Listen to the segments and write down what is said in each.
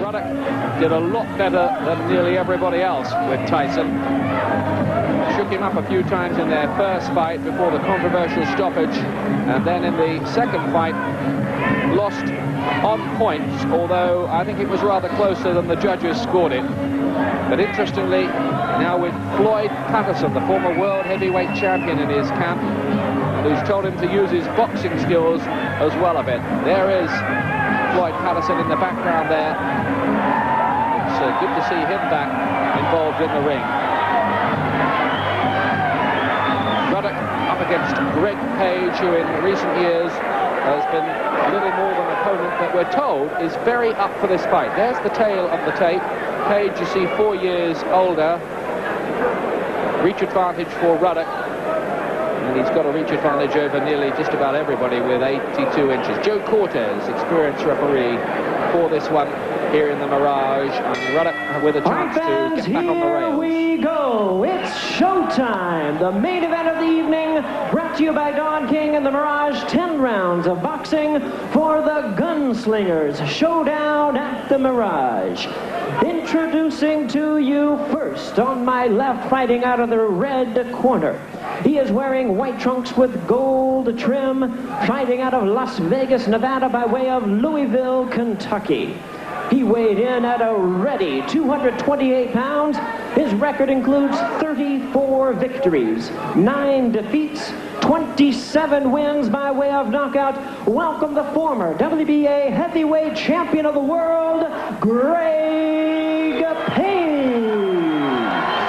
Ruddock did a lot better than nearly everybody else with Tyson. Shook him up a few times in their first fight before the controversial stoppage, and then in the second fight lost on points, although I think it was rather closer than the judges scored it. But interestingly, now with Floyd Patterson, the former world heavyweight champion, in his camp, who's told him to use his boxing skills as well a bit. There is Floyd Patterson in the background there. It's good to see him back involved in the ring. Ruddock up against Greg Page, who in recent years has been a little more than an opponent, but we're told is very up for this fight. There's the tail of the tape. Page, you see, 4 years older. Reach advantage for Ruddock. And he's got a reach advantage over nearly just about everybody with 82 inches. Joe Cortez, experienced referee for this one here in the Mirage. And Ruddock with a chance to get back on the rails. Here we go. It's showtime. The main event of the evening, brought to you by Don King and the Mirage. 10 rounds of boxing for the Gunslingers. Showdown at the Mirage. Introducing to you first, on my left, fighting out of the red corner. He is wearing white trunks with gold trim, fighting out of Las Vegas, Nevada by way of Louisville, Kentucky. He weighed in at a ready 228 pounds. His record includes 34 victories, 9 defeats, 27 wins by way of knockout. Welcome the former WBA heavyweight champion of the world, Greg Page.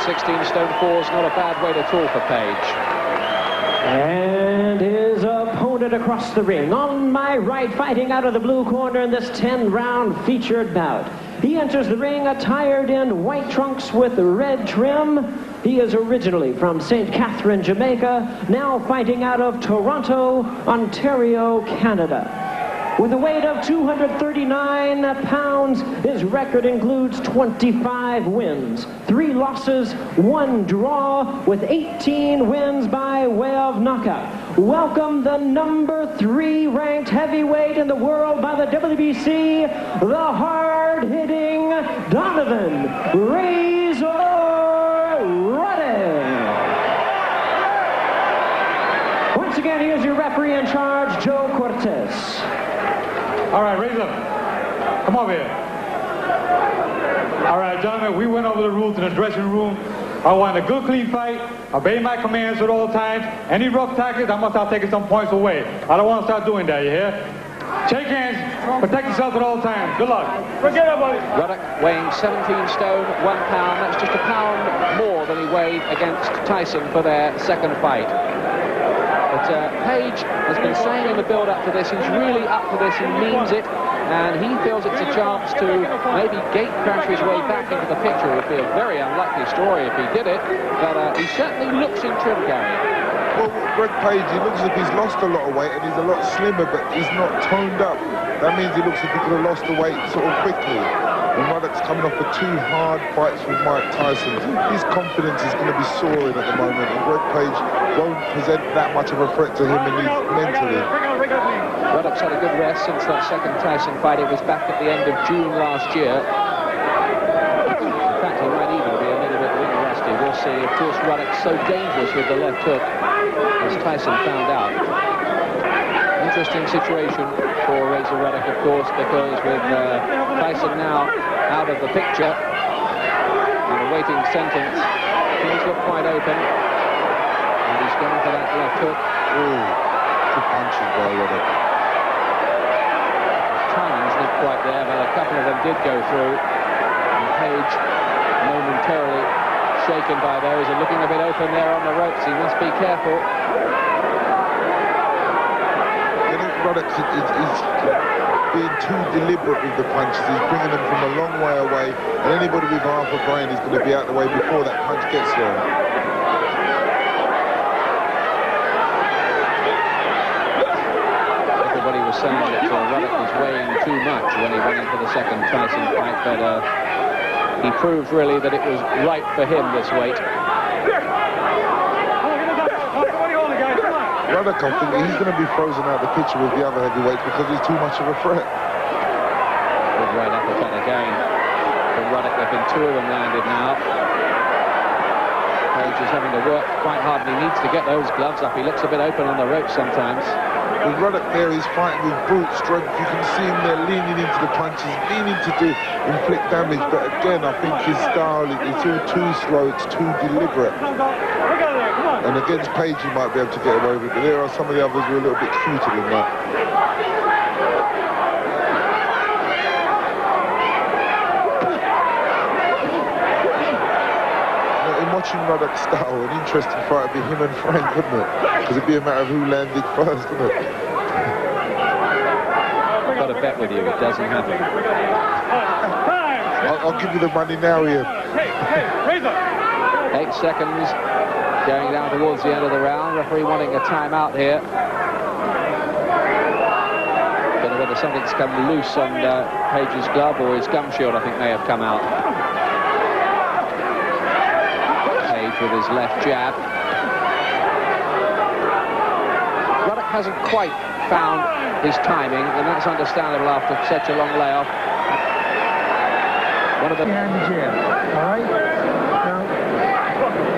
16 stone 4 is not a bad weight at all for Page. And his opponent across the ring, on my right, fighting out of the blue corner in this 10-round featured bout. He enters the ring attired in white trunks with red trim. He is originally from St. Catherine, Jamaica, now fighting out of Toronto, Ontario, Canada. With a weight of 239 pounds, his record includes 25 wins, 3 losses, 1 draw, with 18 wins by way of knockout. Welcome the number 3 ranked heavyweight in the world by the WBC, the hard-hitting Donovan Razor Ruddock. Once again, here's your referee in charge, Joe Cortez. All right, raise up. Come over here. All right, gentlemen, we went over the rules in the dressing room. I want a good, clean fight. Obey my commands at all times. Any rough tactics, I must start taking some points away. I don't want to start doing that, you hear? Shake hands. Protect yourself at all times. Good luck. Forget about it. Ruddock weighing 17 stone, 1 pound. That's just a pound more than he weighed against Tyson for their second fight. But Page has been saying in the build-up to this, he's really up for this, he means it, and he feels it's a chance to maybe gate crash his way back into the picture. It would be a very unlikely story if he did it, but he certainly looks in trim, Gary. Well, Greg Page, he looks as if he's lost a lot of weight, and he's a lot slimmer, but he's not toned up. That means he looks as if he could have lost the weight sort of quickly. And Ruddock's coming off of 2 hard fights with Mike Tyson. His confidence is going to be soaring at the moment, and Greg Page won't present that much of a threat to him mentally. Ruddock's had a good rest since that second Tyson fight. It was back at the end of June last year. In fact, he might even be a little bit rusty. We'll see. Of course, Ruddock's so dangerous with the left hook, as Tyson found out. Interesting situation for Razor Ruddock, of course, because with Tyson now out of the picture and awaiting sentence, things look quite open. And he's going for that left hook. Ooh, 2 punches by Ruddock. Timing's not quite there, but a couple of them did go through. And Page momentarily shaken by those and looking a bit open there on the ropes. He must be careful. Ruddock's is being too deliberate with the punches. He's bringing them from a long way away, and anybody with half a brain is going to be out of the way before that punch gets there. Everybody was saying that Ruddock was weighing too much when he went into the second Tyson fight, but he proved really that it was right for him, this weight. Ruddock, I think he's going to be frozen out of the picture with the other heavyweights because he's too much of a threat. Good right uppercut again. Ruddock. There have been 2 of them landed now. Page is having to work quite hard, and he needs to get those gloves up. He looks a bit open on the ropes sometimes. With Ruddock there, he's fighting with brute strength. You can see him there leaning into the punches, leaning to inflict damage. But again, I think his style, it's all too slow, it's too deliberate. And against Page, he might be able to get away with it. But there are some of the others who are a little bit cuter than that. Watching Ruddock's style, an interesting fight would be him and Frank, wouldn't it? Because it'd be a matter of who landed first, wouldn't it? I've got a bet with you, it doesn't happen. I'll give you the money now, Ian. 8 seconds, going down towards the end of the round. Referee wanting a timeout here. Don't know whether something's come loose on Page's glove, or his gum shield, I think, may have come out. With his left jab. Ruddock hasn't quite found his timing, and that's understandable after such a long layoff. One of the... Behind the jab, all right? Now,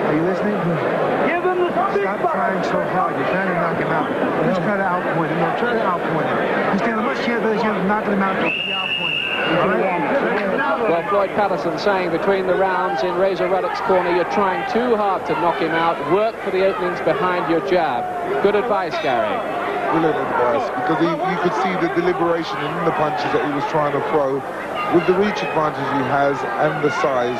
are you listening? Give him the Stop trying so hard. You're trying to knock him out. Just try to outpoint him. No, try to outpoint him. You stand a much chance of knocking him out. All right? Well, Floyd Patterson saying between the rounds in Razor Ruddock's corner, you're trying too hard to knock him out. Work for the openings behind your jab. Good advice, Gary. Brilliant advice, because you could see the deliberation in the punches that he was trying to throw. With the reach advantage he has and the size,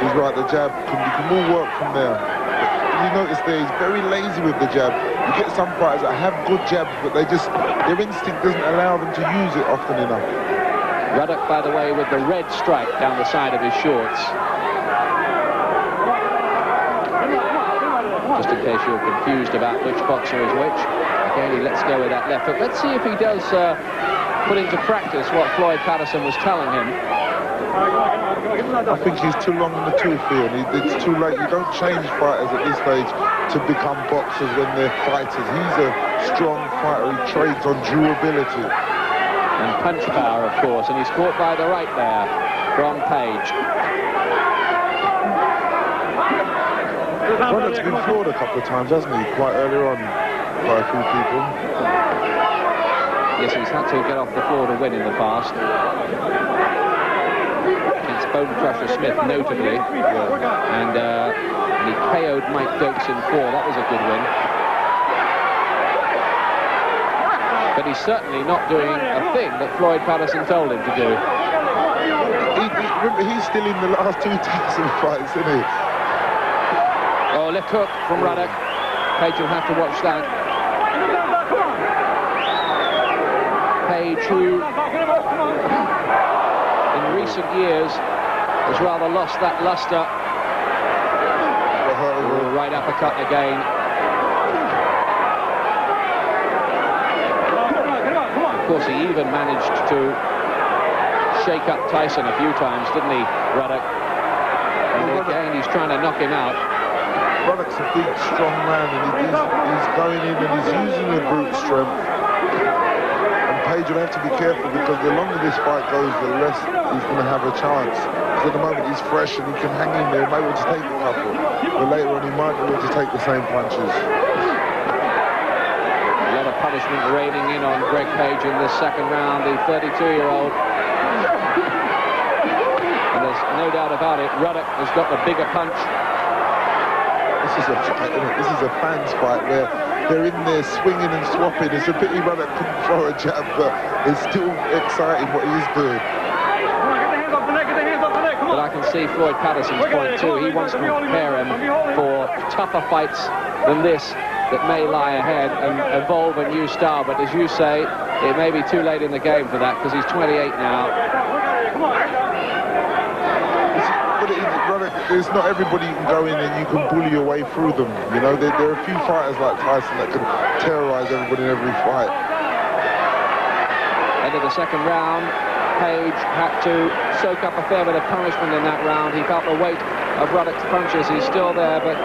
he's right, the jab, you can all work from there. But you notice there, he's very lazy with the jab. You get some fighters that have good jabs, but their instinct doesn't allow them to use it often enough. Ruddock, by the way, with the red stripe down the side of his shorts. Just in case you're confused about which boxer is which. Again, he lets go with that left hook. Let's see if he does put into practice what Floyd Patterson was telling him. I think he's too long in the tooth here, and it's too late. You don't change fighters at this stage to become boxers when they're fighters. He's a strong fighter. He trades on durability. And punch power, of course, and he's caught by the right there from Page. Ruddock's been floored a couple of times, hasn't he? Quite earlier on by a few people. Yes, he's had to get off the floor to win in the past. Against Bone Crusher Smith, notably. And he KO'd Mike Dokes in 4. That was a good win. But he's certainly not doing a thing that Floyd Patterson told him to do. Remember, he's still in the last 2 Tyson fights, isn't he? Oh, left hook from Ruddock. Page will have to watch that. Page, who in recent years has rather lost that luster. Oh, right uppercut again. Of course, he even managed to shake up Tyson a few times, didn't he, Ruddock? And again, he's trying to knock him out. Ruddock's a big, strong man, and he's going in and he's using the brute strength. And Page will have to be careful, because the longer this fight goes, the less he's going to have a chance. Because at the moment he's fresh and he can hang in there, he might want to take a couple. But later on he might want to take the same punches. Punishment raining in on Greg Page in this second round, the 32-year-old. And there's no doubt about it, Ruddock has got the bigger punch. This is a fight, isn't it? This is a fans fight where they're in there swinging and swapping. It's a pity Ruddock couldn't throw a jab, but it's still exciting what he's doing. But I can see Floyd Patterson's point too. He wants to prepare him for tougher fights than this that may lie ahead and evolve a new style. But as you say, it may be too late in the game for that, because he's 28 now. There's not everybody you can go in and you can bully your way through them. You know, there are a few fighters like Tyson that can terrorize everybody in every fight. End of the second round. Page had to soak up a fair bit of punishment in that round. He felt the weight of Ruddock's punches. He's still there, but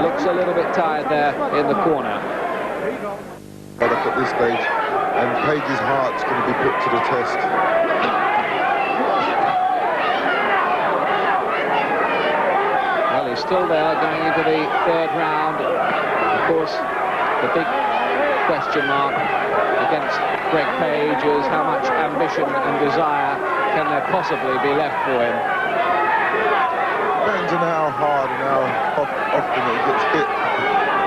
looks a little bit tired there in the corner. Ruddock at this stage, and Page's heart's going to be put to the test. is still there going into the third round. Of course, the big question mark against Greg Page is how much ambition and desire can there possibly be left for him. Depends on how hard and how often he gets hit,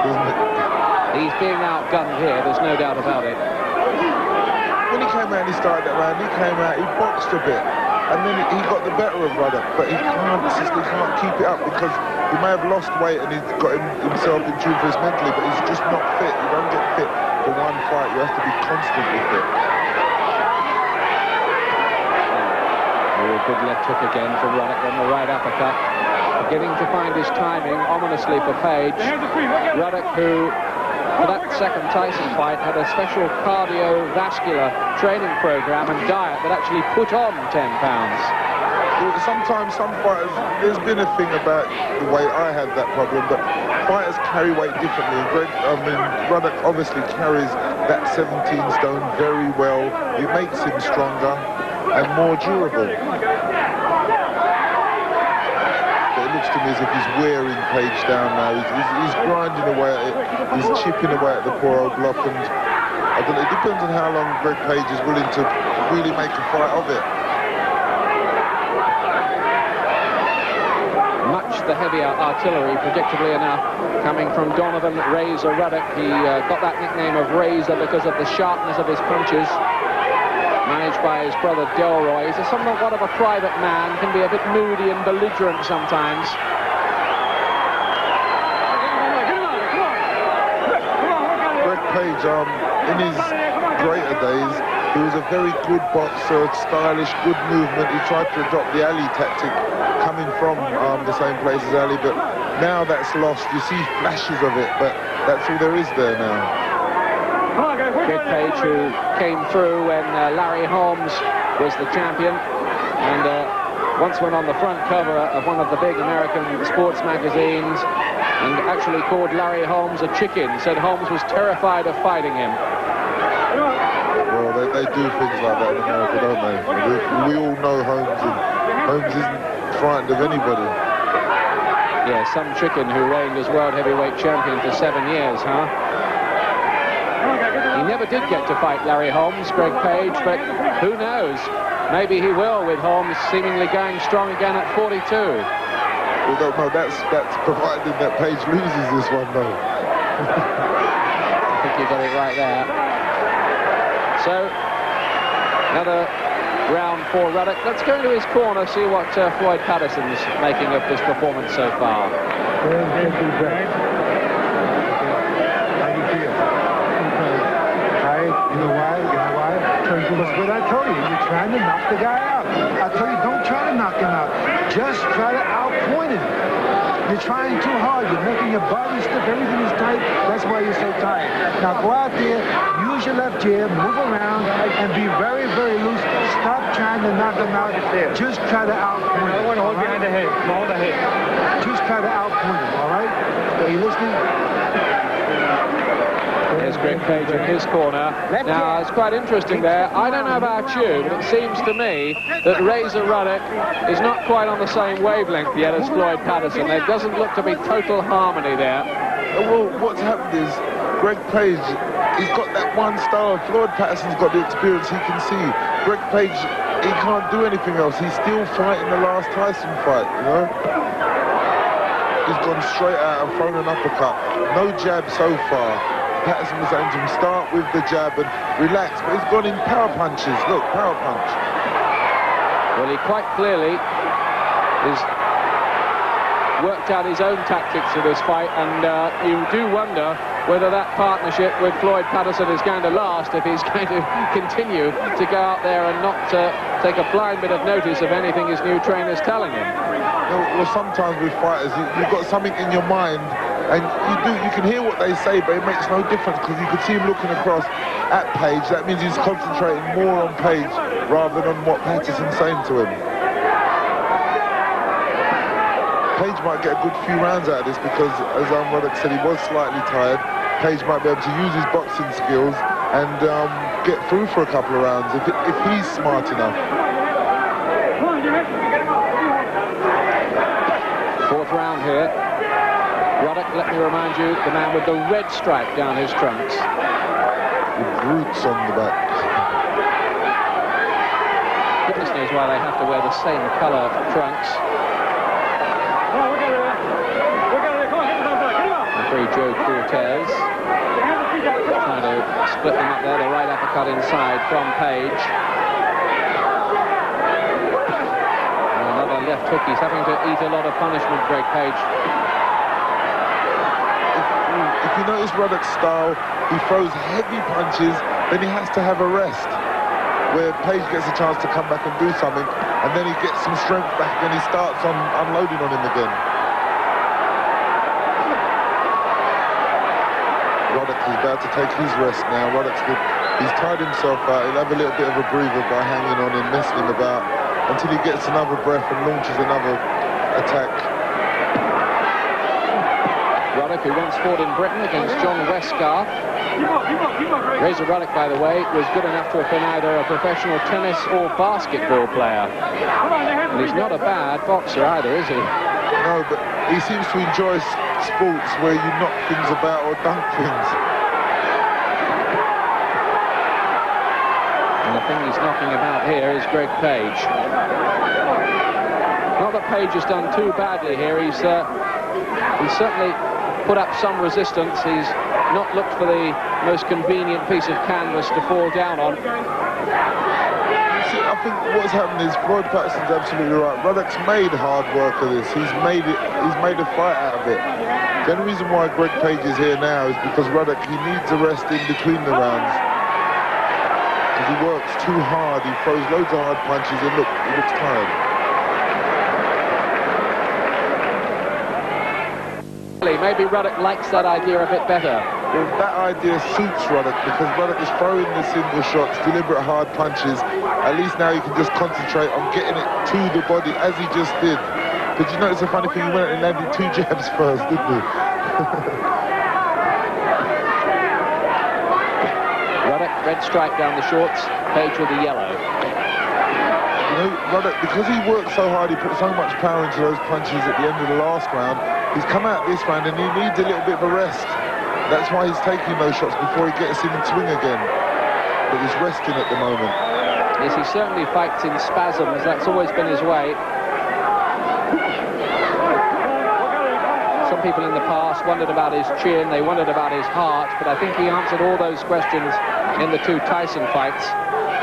doesn't it? He's being outgunned here, there's no doubt about it. When he came out and he started that round, he came out, he boxed a bit, and then he got the better of Ruddock, but he can't keep it up because he may have lost weight and he's got himself in tune for his mentally, but he's just not fit. You don't get fit for one fight, you have to be constantly fit. Oh, good left hook again from Ruddock on the right uppercut. Beginning to find his timing ominously for Page. Ruddock, who for that second Tyson fight had a special cardiovascular training program and diet that actually put on 10 pounds. Sometimes some fighters, there's been a thing about the way I had that problem, but fighters carry weight differently. Ruddock obviously carries that 17 stone very well. It makes him stronger and more durable. But it looks to me as if he's wearing Page down now. He's grinding away at it. He's chipping away at the poor old block, and I don't know, it depends on how long Greg Page is willing to really make a fight of it. Much the heavier artillery, predictably enough, coming from Donovan Razor Ruddock. He got that nickname of Razor because of the sharpness of his punches. Managed by his brother Delroy. He's somewhat of a private man, can be a bit moody and belligerent sometimes. Greg Page, in his greater days, he was a very good boxer, stylish, good movement. He tried to adopt the Ali tactic, coming from the same place as Ali, but now that's lost. You see flashes of it, but that's all there is there now. Greg Page, who came through when Larry Holmes was the champion, and once went on the front cover of one of the big American sports magazines, and actually called Larry Holmes a chicken, said Holmes was terrified of fighting him. Well, they do things like that in America, don't they? We all know Holmes, and Holmes isn't frightened of anybody. Yeah, some chicken who reigned as world heavyweight champion for 7 years, huh? He never did get to fight Larry Holmes, Greg Page, but who knows? Maybe he will, with Holmes seemingly going strong again at 42. We don't know. That's provided that Page loses this one, though. I think you got it right there. So, another round for Ruddock. Let's go into his corner, see what Floyd Patterson's making of this performance so far. You know why? Because what I told you, you're trying to knock the guy out. I told you, don't try to knock him out. Just try to outpoint him. You're trying too hard. You're making your body stiff. Everything is tight. That's why you're so tired. Now go out there, use your left jab, move around, and be very, very loose. Stop trying to knock him out. Just try to outpoint him. I want to hold behind the head. Hold the head. Just try to outpoint him, all right? Are you listening? There's Greg Page in his corner. Now, it's quite interesting there. I don't know about you, but it seems to me that Razor Ruddock is not quite on the same wavelength yet as Floyd Patterson. There doesn't look to be total harmony there. Well, what's happened is Greg Page, he's got that one style. Floyd Patterson's got the experience he can see. Greg Page, he can't do anything else. He's still fighting the last Tyson fight, you know? He's gone straight out and thrown an uppercut. No jab so far. Patterson was saying to him, start with the jab and relax, but he's gone in power punches. Look, power punch. Well, he quite clearly has worked out his own tactics for this fight, and you do wonder whether that partnership with Floyd Patterson is going to last, if he's going to continue to go out there and not take a blind bit of notice of anything his new trainer's telling him. Well, sometimes with fighters, you've got something in your mind, and you can hear what they say, but it makes no difference because you can see him looking across at Page. That means he's concentrating more on Page rather than what Patterson's saying to him. Page might get a good few rounds out of this because, as Ruddock said, he was slightly tired. Page might be able to use his boxing skills and get through for a couple of rounds if he's smart enough. Fourth round here. Ruddock, let me remind you, the man with the red stripe down his trunks. With roots on the back. Goodness knows why they have to wear the same colour trunks. Referee Joe Cortez trying to split them up there. The right uppercut inside from Page. And another left hook. He's having to eat a lot of punishment, Greg Page. If you notice Ruddock's style, he throws heavy punches, then he has to have a rest, where Page gets a chance to come back and do something, and then he gets some strength back and he starts on unloading on him again. Ruddock is about to take his rest now. He's tired himself out. He'll have a little bit of a breather by hanging on and messing him about until he gets another breath and launches another attack. Ruddock, who once fought in Britain against John Westgarth. Razor Ruddock, by the way, was good enough to have been either a professional tennis or basketball player. And he's not a bad boxer either, is he? No, but he seems to enjoy sports where you knock things about or dunk things. And the thing he's knocking about here is Greg Page. Not that Page has done too badly here. He's certainly put up some resistance. He's not looked for the most convenient piece of canvas to fall down on. See, I think what's happened is Floyd Patterson's absolutely right. Ruddock's made hard work of this. He's made a fight out of it. The only reason why Greg Page is here now is because Ruddock, he needs a rest in between the rounds. Because he works too hard, he throws loads of hard punches, and look, he looks tired. Maybe Ruddock likes that idea a bit better. Well, that idea suits Ruddock because Ruddock is throwing the single shots, deliberate hard punches. At least now he can just concentrate on getting it to the body as he just did. But you notice the funny thing, he went and landed 2 jabs first, didn't he? Ruddock, red stripe down the shorts, Page with the yellow. You know, Ruddock, because he worked so hard, he put so much power into those punches at the end of the last round, he's come out this round and he needs a little bit of a rest. That's why he's taking those shots before he gets in and swing again. But he's resting at the moment. Yes, he certainly fights in spasms. That's always been his way. Some people in the past wondered about his chin, they wondered about his heart, but I think he answered all those questions in the 2 Tyson fights.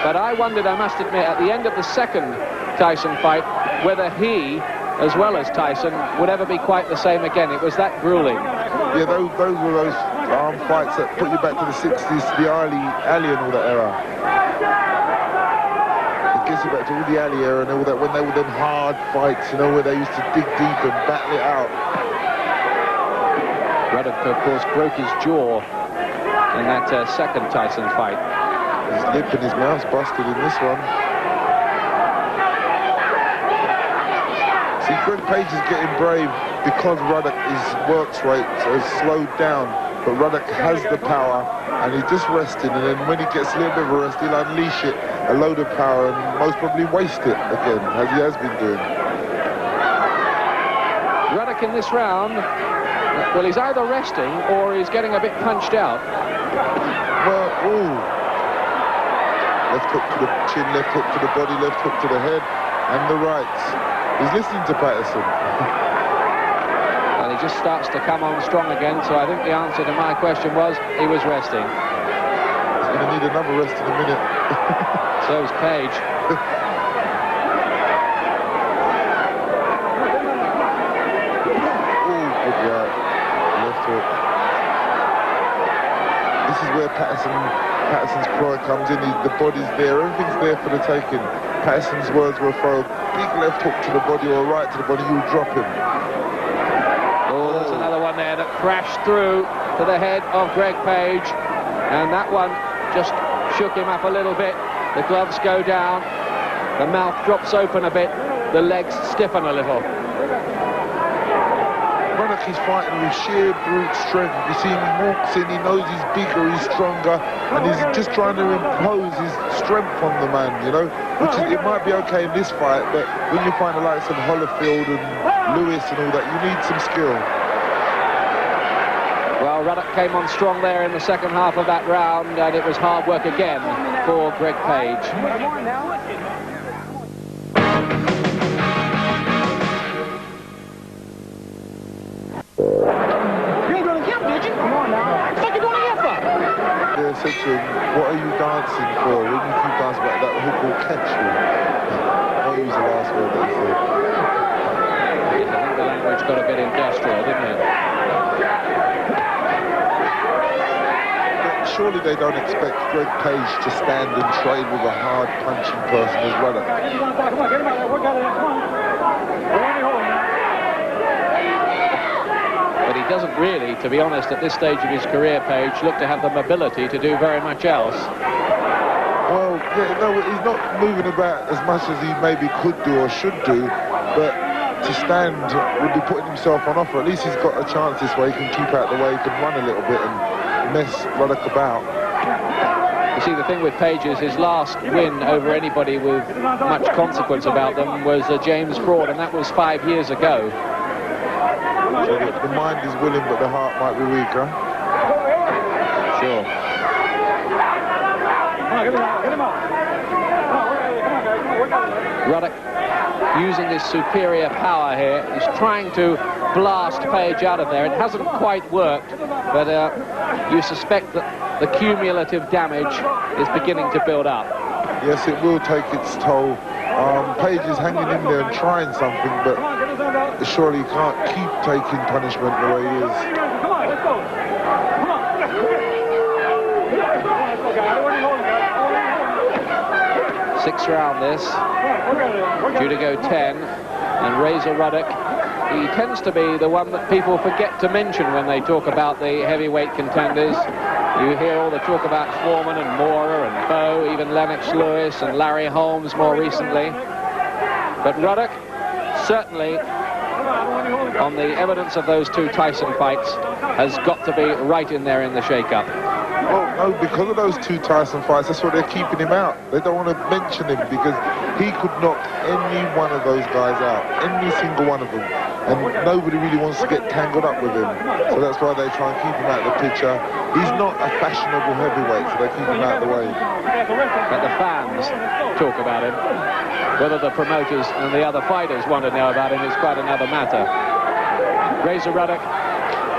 But I wondered, I must admit, at the end of the second Tyson fight, whether he, as well as Tyson, would ever be quite the same again. It was that grueling. Yeah, those were those fights that put you back to the 60s, the Ali and all that era. It gets you back to all the Ali era and all that, when they were them hard fights, you know, where they used to dig deep and battle it out. Ruddock, of course, broke his jaw in that second Tyson fight. His lip and his mouth's busted in this one. See, Greg Page is getting brave because Ruddock's work rate has slowed down. But Ruddock has the power, and he's just resting, and then when he gets a little bit of a rest, he'll unleash it, a load of power, and most probably waste it again, as he has been doing. Ruddock in this round, well, he's either resting or he's getting a bit punched out. Well, ooh. Left hook to the chin, left hook to the body, left hook to the head, and the rights. He's listening to Patterson. And he just starts to come on strong again, so I think the answer to my question was he was resting. He's going to need another rest in a minute. So is Page. This is where Patterson's ploy comes in. The body's there, everything's there for the taking. Patterson's words were throw a big left hook to the body or a right to the body, you'll drop him. Oh, there's another one there that crashed through to the head of Greg Page, and that one just shook him up a little bit. The gloves go down, the mouth drops open a bit, the legs stiffen a little. Ruddock is fighting with sheer brute strength. You see him walks in, he knows he's bigger, he's stronger, and he's just trying to impose his strength on the man, you know, which is, it might be okay in this fight, but when you find the likes of Holyfield and Lewis and all that, you need some skill. Well, Ruddock came on strong there in the second half of that round, and it was hard work again for Greg Page. They said to him, what are you dancing for? When you keep dancing about that hook will catch you. What was the last word they said? I think the language got a bit industrial, didn't it? But surely they don't expect Greg Page to stand and train with a hard punching person as Ruddock. Come on, get him out there. Work out of there. Come on. But he doesn't really, to be honest, at this stage of his career, Page, look to have the mobility to do very much else. Well, yeah, no, he's not moving about as much as he maybe could do or should do, but to stand would be putting himself on offer. At least he's got a chance this way. He can keep out the way, he can run a little bit and mess Ruddock about. You see, the thing with Page is his last win over anybody with much consequence about them was James Fraud, and that was 5 years ago. So the mind is willing, but the heart might be weaker. Sure. Come on, get him out. Come on, Ruddock using his superior power here. He's trying to blast Page out of there. It hasn't quite worked, but you suspect that the cumulative damage is beginning to build up. Yes, it will take its toll. Page is hanging in there and trying something, but surely he can't keep taking punishment the way he is. Come on, let's go. Come on. Sixth round this, due to go 10, and Razor Ruddock, he tends to be the one that people forget to mention when they talk about the heavyweight contenders. You hear all the talk about Foreman and Moorer and Bowe, even Lennox Lewis and Larry Holmes more recently. But Ruddock, certainly, on the evidence of those two Tyson fights, has got to be right in there in the shake-up. Well, no, because of those two Tyson fights, that's why they're keeping him out. They don't want to mention him because he could knock any one of those guys out, any single one of them. And nobody really wants to get tangled up with him. So that's why they try and keep him out of the picture. He's not a fashionable heavyweight, so they keep him out of the way. But the fans talk about him. Whether the promoters and the other fighters want to know about him is quite another matter. Razor Ruddock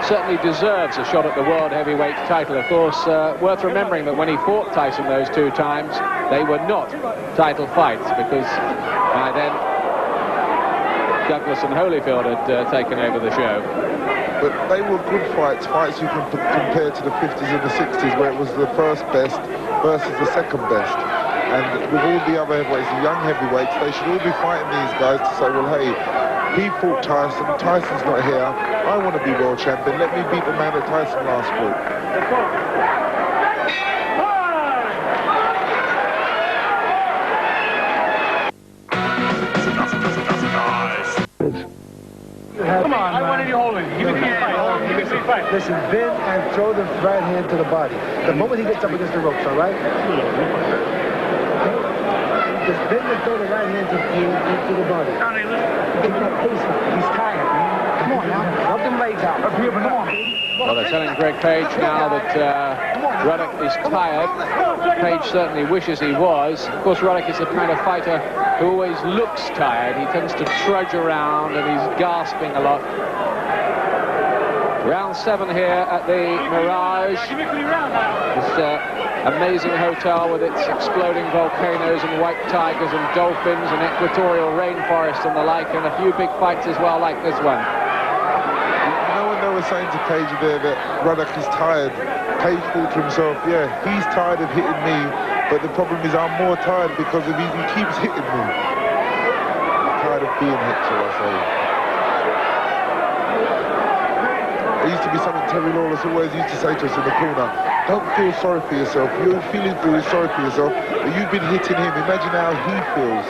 certainly deserves a shot at the world heavyweight title. Of course, worth remembering that when he fought Tyson those two times, they were not title fights, because by then Douglas and Holyfield had taken over the show. But they were good fights, fights you can compare to the 50s and the 60s, where it was the first best versus the second best. And with all the other heavyweights, the young heavyweights, they should all be fighting these guys to say, well, hey, he fought Tyson, Tyson's not here, I want to be world champion, let me beat the man that Tyson last fought. Come on, I wanted you holding. Give me the hand. Give me the fight. Listen, bend and throw the right hand to the body. The moment he gets up against the ropes, all right? Just bend and throw the right hand to the body. Give him that pace. He's tired, man. Come on now. Rub them legs out. Up here, but come on. Well, they're telling Greg Page now that Ruddock is tired. Page certainly wishes he was. Of course, Ruddock is the kind of fighter who always looks tired. He tends to trudge around and he's gasping a lot. Round 7 here at the Mirage. This amazing hotel with its exploding volcanoes and white tigers and dolphins and equatorial rainforest and the like, and a few big fights as well like this one. You know when they were saying to Page there that Ruddock is tired, Page thought to himself, yeah, he's tired of hitting me, but the problem is I'm more tired because of he keeps hitting me. I'm tired of being hit, shall I say. There used to be something Terry Lawless always used to say to us in the corner, don't feel sorry for yourself, you're feeling sorry for yourself, but you've been hitting him, imagine how he feels.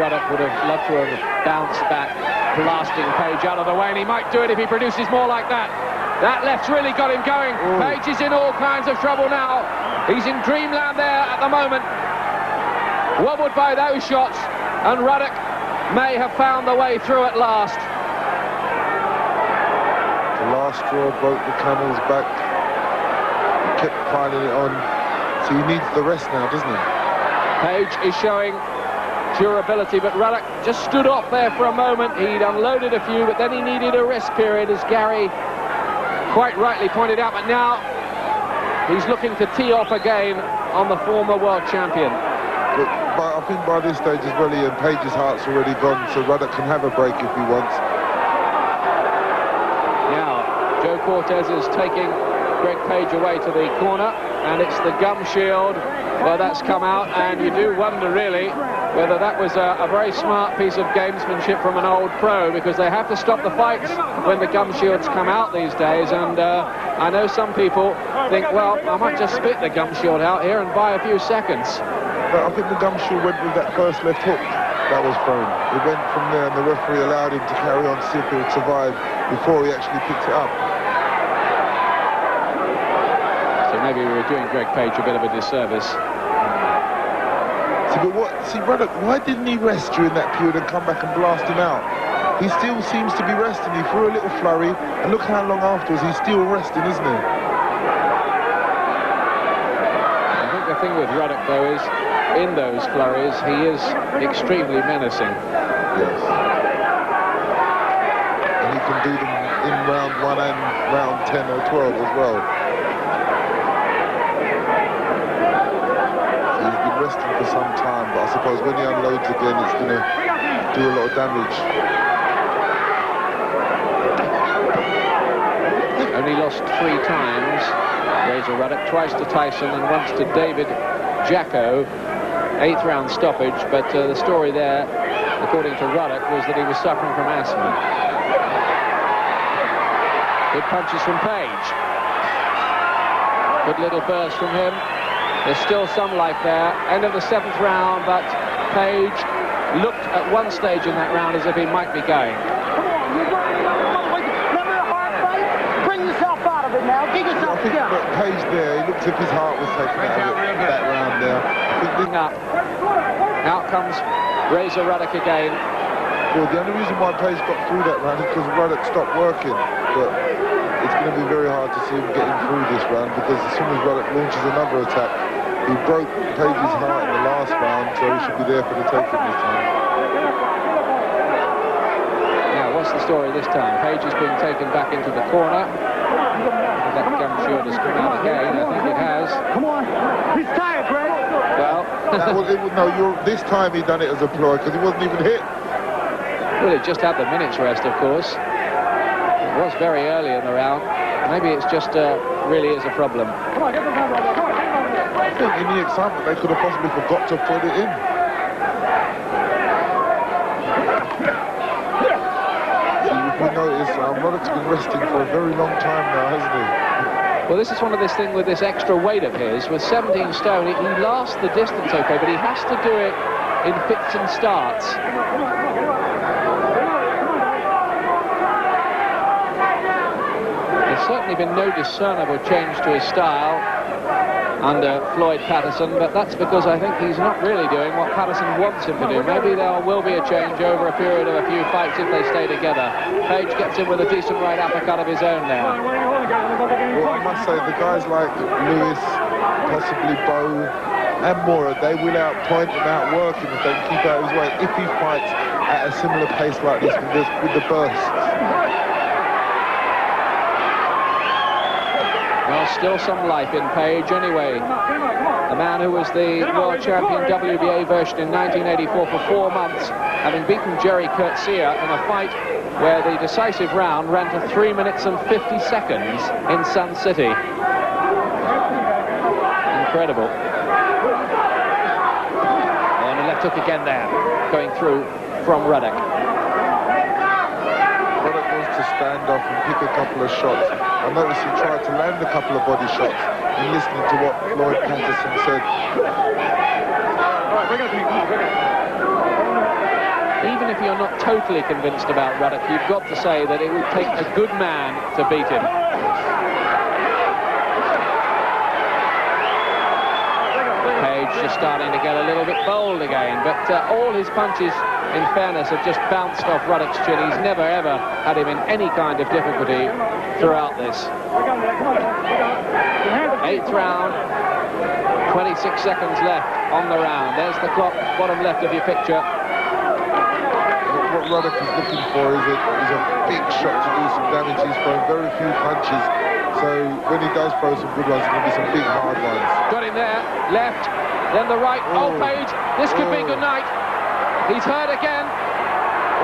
Ruddock would have loved to have bounced back, blasting Page out of the way, and he might do it if he produces more like that. That left's really got him going. Page is in all kinds of trouble now. He's in dreamland there at the moment. Wobbled by those shots, and Ruddock may have found the way through at last. The last straw broke the camel's back. He kept piling it on. So he needs the rest now, doesn't he? Page is showing durability, but Ruddock just stood off there for a moment. He'd unloaded a few, but then he needed a rest period, as Gary quite rightly pointed out. But now he's looking to tee off again on the former world champion. But I think by this stage as well, Ian, Page's heart's already gone, so Ruddock can have a break if he wants. Now, Joe Cortez is taking Greg Page away to the corner, and it's the gum shield. Well, that's come out, and you do wonder, really, whether that was a very smart piece of gamesmanship from an old pro, because they have to stop the fights when the gum shields come out these days, and I know some people think, well, I might just spit the gum shield out here and buy a few seconds. But I think the gum shield went with that first left hook that was thrown. It went from there, and the referee allowed him to carry on, see if he would survive before he actually picked it up. So maybe we were doing Greg Page a bit of a disservice. See, Ruddock, why didn't he rest during that period and come back and blast him out? He still seems to be resting. He threw a little flurry, and look how long afterwards he's still resting, isn't he? I think the thing with Ruddock, though, is in those flurries, he is extremely menacing. Yes. And he can do them in round 1 and round 10 or 12 as well. He's been resting for some time, but I suppose when he unloads again, it's going to do a lot of damage. Only lost 3 times, Razor Ruddock, twice to Tyson and once to David Jacko. 8th round stoppage, but the story there, according to Ruddock, was that he was suffering from asthma. Good punches from Page. Good little burst from him. There's still some life there. End of the 7th round, but Page looked at one stage in that round as if he might be going. I think that Page there, he looked as if his heart was taken out of that round there. Up. Out comes Razor Ruddock again. Well, the only reason why Page got through that round is because Ruddock stopped working. But it's going to be very hard to see him getting through this round, because as soon as Ruddock launches another attack, he broke Page's heart in the last round, so he should be there for the taking this time. Now, what's the story this time? Page is being taken back into the corner. That gum shield has come out again. I think it has. Come on. He's tired, Greg. Well, This time he done it as a ploy, because he wasn't even hit. well, it just had the minute's rest, of course. It was very early in the round. Maybe it's just really is a problem. Come on, get the gun, brother. Come on, I think in the excitement they could have possibly forgot to put it in. We notice Ruddock's been resting for a very long time now, hasn't he? Well, this is one of this thing with this extra weight of his. With 17 stone, he lasts the distance okay, but he has to do it in fits and starts. There's certainly been no discernible change to his style under Floyd Patterson, but that's because I think he's not really doing what Patterson wants him to do. Maybe there will be a change over a period of a few fights if they stay together. Page gets in with a decent right uppercut of his own now. Well, I must say, the guys like Lewis, possibly Bowe, and Mora, they will outpoint and outwork him if they can keep out his way, if he fights at a similar pace like this with the bursts. Well, still some life in Page anyway. The man who was the world champion WBA version in 1984 for 4 months, having beaten Jerry Kurtzia in a fight where the decisive round ran to 3 minutes and 50 seconds in Sun City. Incredible. And a left hook again there, going through from Ruddock. Ruddock wants to stand off and pick a couple of shots. I noticed he tried to land a couple of body shots in listening to what Floyd Patterson said. even if you're not totally convinced about Ruddock, you've got to say that it would take a good man to beat him. Page just starting to get a little bit bold again, but all his punches, in fairness, have just bounced off Ruddock's chin. He's never ever had him in any kind of difficulty throughout this. 8th round, 26 seconds left on the round. There's the clock, bottom left of your picture. What Ruddock is looking for is a big shot to do some damage. He's thrown very few punches, so when he does throw some good ones, it's going to be some big hard ones. Got him there, left, then the right. Oh, Page, this could be good night. He's hurt again,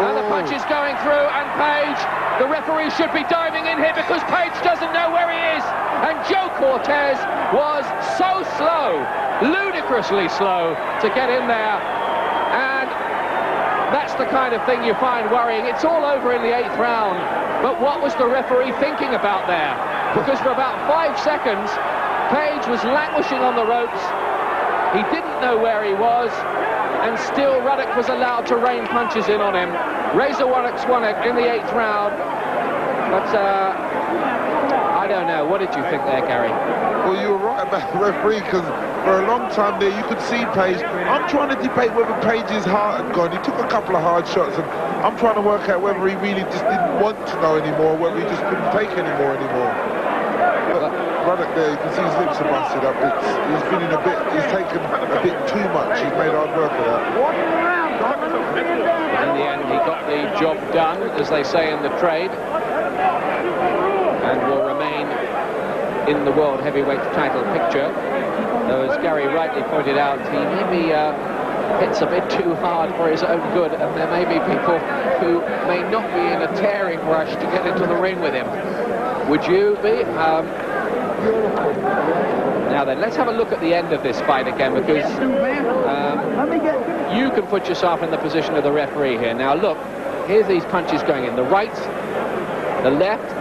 and the punch is going through, and Page, the referee should be diving in here because Page doesn't know where he is. And Joe Cortez was so slow, ludicrously slow to get in there. And that's the kind of thing you find worrying. It's all over in the 8th round. But what was the referee thinking about there? Because for about 5 seconds, Page was languishing on the ropes. He didn't know where he was. And still Ruddock was allowed to rain punches in on him. Razor Ruddock's won it in the 8th round. But I don't know. What did you think there, Gary? Well, you were right about the referee, because for a long time there you could see Page. I'm trying to debate whether Page's heart had gone. He took a couple of hard shots, and I'm trying to work out whether he really just didn't want to know anymore, whether he just couldn't take anymore. But Ruddock there, you can see his lips are busted up. He's feeling a bit, he's taken a bit too much. He's made hard work of that. In the end, he got the job done, as they say in the trade, and will remain in the world heavyweight title picture. Though, as Gary rightly pointed out, he maybe hits a bit too hard for his own good, and there may be people who may not be in a tearing rush to get into the ring with him. Would you be? Now then, let's have a look at the end of this fight again, because you can put yourself in the position of the referee here. Now look, here's these punches going in. The right, the left.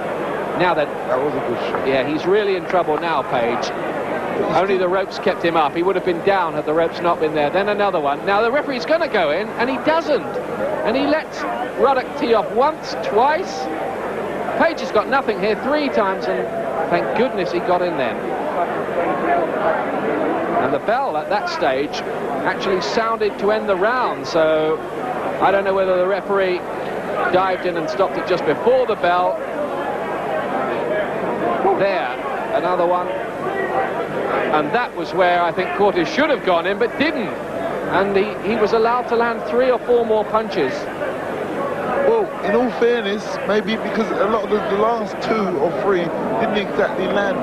Now that was a good shot. Yeah, he's really in trouble now, Page. Only the ropes kept him up. He would have been down had the ropes not been there. Then another one. Now the referee's going to go in, and he doesn't. And he lets Ruddock tee off once, twice. Page has got nothing here 3 times, and thank goodness he got in there. And the bell at that stage actually sounded to end the round, so I don't know whether the referee dived in and stopped it just before the bell. There, another one. And that was where I think Cortez should have gone in, but didn't. And he was allowed to land 3 or 4 more punches. Well, in all fairness, maybe because a lot of the last 2 or 3 didn't exactly land.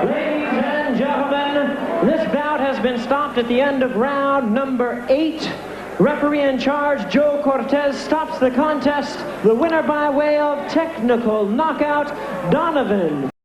Ladies and gentlemen, this bout has been stopped at the end of round number 8. Referee in charge, Joe Cortez, stops the contest. The winner by way of technical knockout, Donovan.